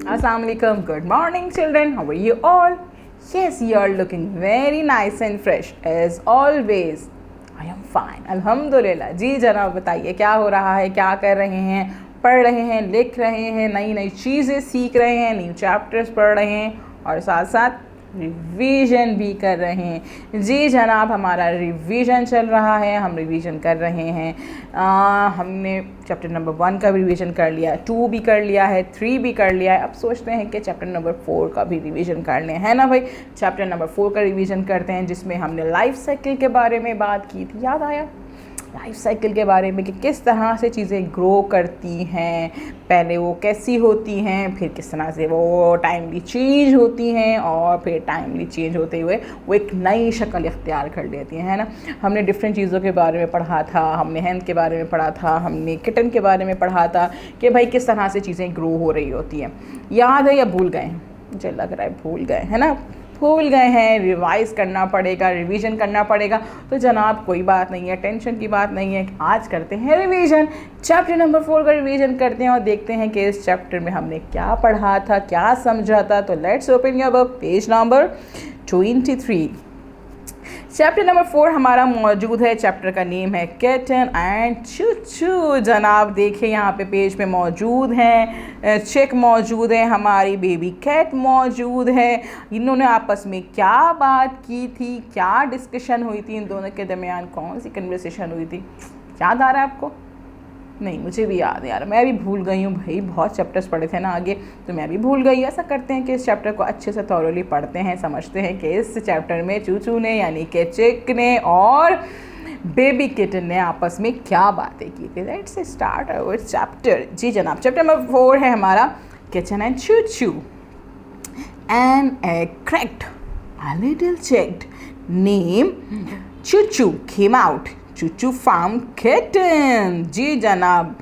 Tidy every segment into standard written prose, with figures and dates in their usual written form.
Assalamualaikum. Good morning, children. How are you all? Yes, you are looking very nice and fresh as always. I am fine. Alhamdulillah. जी जनाब बताइए क्या हो रहा है, क्या कर रहे हैं, पढ़ रहे हैं, लिख रहे हैं, नई नई चीज़ें सीख रहे हैं, न्यू चैप्टर्स पढ़ रहे हैं और साथ साथ रिवीजन भी कर रहे हैं। जी जनाब, हमारा रिवीजन चल रहा है, हम रिवीजन कर रहे हैं। हमने चैप्टर नंबर 1 का भी रिवीजन कर लिया, 2 भी कर लिया है, 3 भी कर लिया है। अब सोचते हैं कि चैप्टर नंबर 4 का भी रिवीजन कर लें, है ना भाई। चैप्टर नंबर 4 का रिवीजन करते हैं, जिसमें हमने लाइफ साइकिल के बारे में बात की थी। याद आया लाइफ साइकिल के बारे में कि किस तरह से चीज़ें ग्रो करती हैं, पहले वो कैसी होती हैं, फिर किस तरह से वो टाइमली चेंज होती हैं और फिर टाइमली चेंज होते हुए वो एक नई शक्ल इख्तियार कर लेती हैं, है ना। हमने डिफरेंट चीज़ों के बारे में पढ़ा था, हमने हेन के बारे में पढ़ा था, हमने किटन के बारे में पढ़ा था कि भाई किस तरह से चीज़ें ग्रो हो रही होती हैं। याद है या भूल गए? मुझे लग रहा है भूल गए, है ना। भूल गए हैं, रिवाइज करना पड़ेगा, रिवीजन करना पड़ेगा। तो जनाब कोई बात नहीं है, टेंशन की बात नहीं है। आज करते हैं रिवीजन, चैप्टर नंबर 4 का रिवीजन करते हैं और देखते हैं कि इस चैप्टर में हमने क्या पढ़ा था, क्या समझा था। तो let's open your book, page number 23। Chapter number 4 हमारा मौजूद है। चैप्टर का नेम है किटन एंड चूचू। जनाब देखिए यहाँ पे पेज पे मौजूद हैं, चिक मौजूद है, हमारी बेबी कैट मौजूद है। इन्होंने आपस में क्या बात की थी, क्या डिस्कशन हुई थी, इन दोनों के दरमियान कौन सी कन्वर्सेशन हुई थी, याद आ रहा है आपको? नहीं, मुझे भी याद है यार, मैं भी भूल गई हूँ भाई, बहुत चैप्टर्स पढ़े थे ना आगे, तो मैं भी भूल गई। ऐसा करते हैं कि इस चैप्टर को अच्छे से थॉरोली पढ़ते हैं, समझते हैं कि इस चैप्टर में चूचू ने यानी कि चिक ने और बेबी किटन ने आपस में क्या बातें की थी। Let's start our chapter. जी जनाब, चैप्टर नंबर 4 है हमारा किटन एंड चूचू। An egg cracked. A little chick named Choo came out. Choo found kitten. जी जनाब,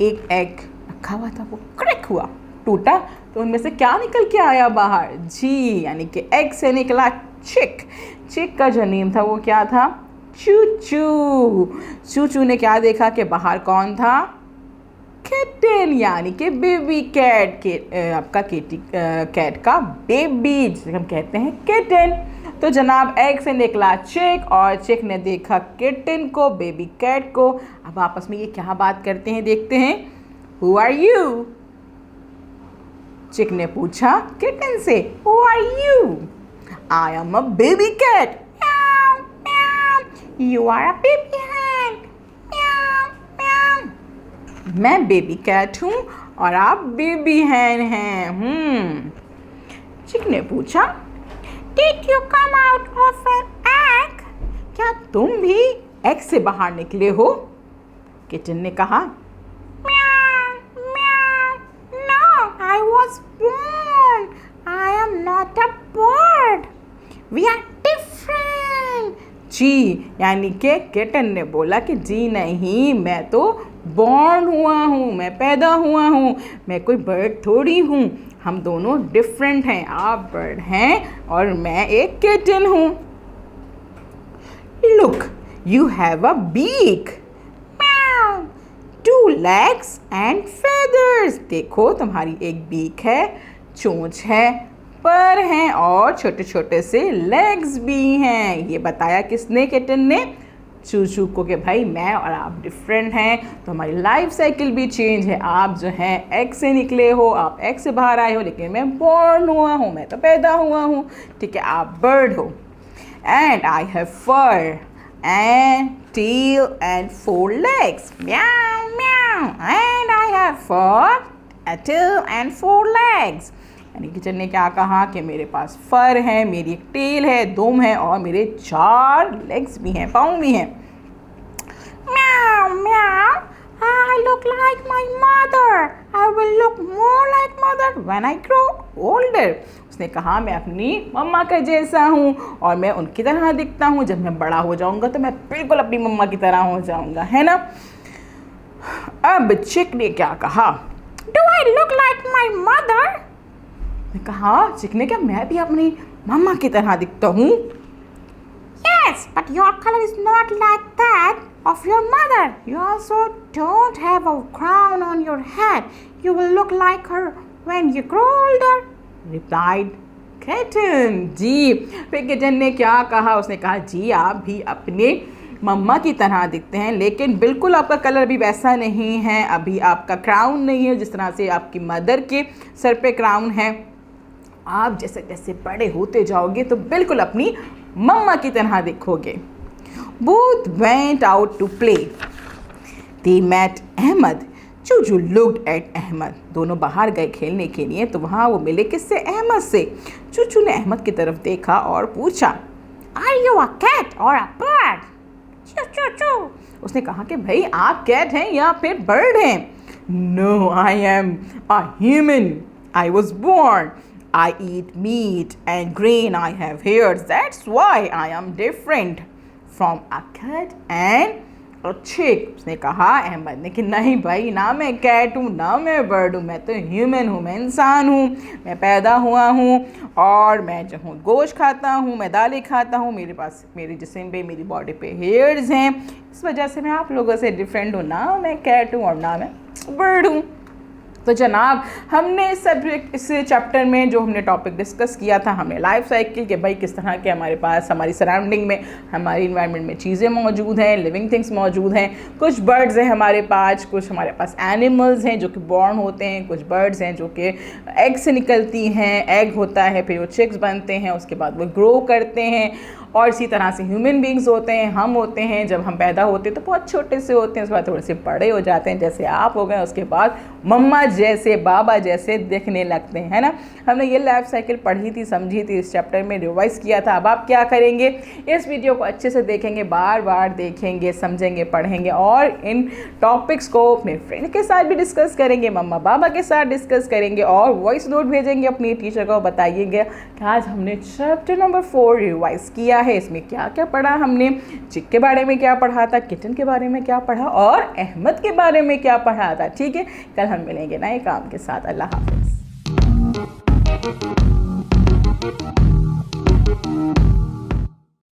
एक एग रखा हुआ था, वो क्रैक हुआ, टूटा, तो उनमें से क्या निकल के आया बाहर? जी यानी कि एग से निकला चिक। चिक का जो नेम था वो क्या था? चूचू। चूचू ने क्या देखा कि बाहर कौन था? किटन यानी कि बेबी कैट के आपका कैट का बेबी, जिसे हम कहते हैं किटन। तो जनाब एग से निकला चिक और चिक ने देखा किटन को, बेबी कैट को। अब आपस में ये क्या बात करते हैं, देखते हैं। Who are you? चिक ने पूछा किटन से, who are you? I am a baby cat. You are a baby hen. मैं बेबी कैट हूँ और आप बेबी हैन हैं। चिक ने पूछा, Did you come out of an egg? क्या तुम भी एग से बाहर निकले हो? किटन ने कहा, Meow, meow. No, I was born. I am not a bird. We are different. जी यानी कि किटन ने बोला कि जी नहीं, मैं तो बॉर्न हुआ हूँ, मैं पैदा हुआ हूँ, मैं कोई बर्ड थोड़ी हूँ, हम दोनों डिफरेंट हैं। आप बर्ड हैं और मैं एक किटन हूँ। Look, you have a beak, two legs and feathers. देखो तुम्हारी एक बीक है, चोंच है, पर हैं और छोटे छोटे से लेग्स भी हैं। ये बताया किसने? किटन ने चूचू को कि भाई मैं और आप डिफरेंट हैं, तो हमारी लाइफ साइकिल भी चेंज है। आप जो हैं एग से निकले हो, आप एग से बाहर आए हो, लेकिन मैं बॉर्न हुआ हूँ, मैं तो पैदा हुआ हूँ, ठीक है, आप बर्ड हो। And I have fur and tail and 4 legs. म्याऊ म्याऊ। And I have fur, a tail and 4 legs. यानी किचन ने क्या कहा कि मेरे पास फर है, मेरी एक टेल है, दुम है और मेरे 4 लेग्स भी हैं, पाँव भी हैं। म्याऊ म्याऊ, I look like my mother. I will look more like mother when I grow older. उसने कहा मैं अपनी मम्मा के जैसा हूँ और मैं उनकी तरह दिखता हूँ। जब मैं बड़ा हो जाऊँगा तो मैं बिल्कुल अपनी मम्मा की तरह हो जाऊँगा, है ना। अब चिक ने क्या कहा? Do I look like my mother? ने कहा, चिक ने क्या मैं भी अपनी मम्मा की तरह दिखता हूँ? Yes, but your color is not like that of your mother. You also don't have a crown on your head. You will look like her when you grow older, replied kitten. जी, फिर kitten ने क्या कहा? उसने कहा जी आप भी अपने मम्मा की तरह दिखते हैं, लेकिन बिल्कुल आपका कलर भी वैसा नहीं है। अभी आपका क्राउन नहीं है जिस तरह से आपकी मदर के सर पे क्राउन है। आप जैसे जैसे बड़े होते जाओगे तो बिल्कुल अपनी मम्मा की तरह दिखोगे। Both went out to play. They met Ahmed. चूचू looked at Ahmed. दोनों बाहर गए खेलने के लिए, तो वहाँ वो मिले किससे? अहमद से। चूचू ने अहमद की तरफ देखा और पूछा, Are you a cat or a bird? चू चू चू। उसने कहा कि भाई आप कैट हैं या फिर बर्ड हैं? No, I am a human. I was born. I eat meat and grain. I have hairs. That's why I am different from a cat and a chick. उसने कहा अहमद ने कि नहीं भाई, ना मैं कैट हूँ ना मैं बर्ड हूँ, मैं तो ह्यूमन हूँ, मैं इंसान हूँ, मैं पैदा हुआ हूँ और मैं जो हूँ गोश्त खाता हूँ, मैं दालें खाता हूँ, मेरे पास मेरे जिस्म पे मेरी बॉडी पे हेयर्स हैं, इस वजह से मैं आप लोगों से डिफरेंट हूँ। ना मैं कैट हूँ और ना मैं बर्ड हूँ। तो जनाब, हमने इस चैप्टर में जो हमने टॉपिक डिस्कस किया था, हमने लाइफ साइकिल के भाई किस तरह के हमारे पास हमारी सराउंडिंग में, हमारी इन्वायरमेंट में चीज़ें मौजूद हैं, लिविंग थिंग्स मौजूद हैं। कुछ बर्ड्स हैं हमारे पास, कुछ हमारे पास एनिमल्स हैं जो कि बॉर्न होते हैं, कुछ बर्ड्स हैं जो कि एग से निकलती हैं, एग होता है, फिर वो चिक्स बनते हैं, उसके बाद वो ग्रो करते हैं। और इसी तरह से ह्यूमन बींग्स होते हैं, हम होते हैं, जब हम पैदा होते हैं तो बहुत छोटे से होते हैं, उसके बाद थोड़े से बड़े हो जाते हैं जैसे आप हो गए, उसके बाद मम्मा जैसे बाबा जैसे दिखने लगते हैं, है ना। हमने ये लाइफ साइकिल पढ़ी थी, समझी थी, इस चैप्टर में रिवाइज किया था। अब आप क्या करेंगे? इस वीडियो को अच्छे से देखेंगे, बार बार देखेंगे, समझेंगे, पढ़ेंगे और इन टॉपिक्स को अपने फ्रेंड के साथ भी डिस्कस करेंगे, मम्मा बाबा के साथ डिस्कस करेंगे और वॉइस नोट भेजेंगे अपनी टीचर को, बताइएगा कि आज हमने चैप्टर नंबर 4 रिवाइज किया है, इसमें क्या क्या पढ़ा हमने, चिक के बारे में क्या पढ़ा था, किटन के बारे में क्या पढ़ा और अहमद के बारे में क्या पढ़ा था। ठीक है, कल हम मिलेंगे नए काम के साथ। अल्लाह हाफ़िज़।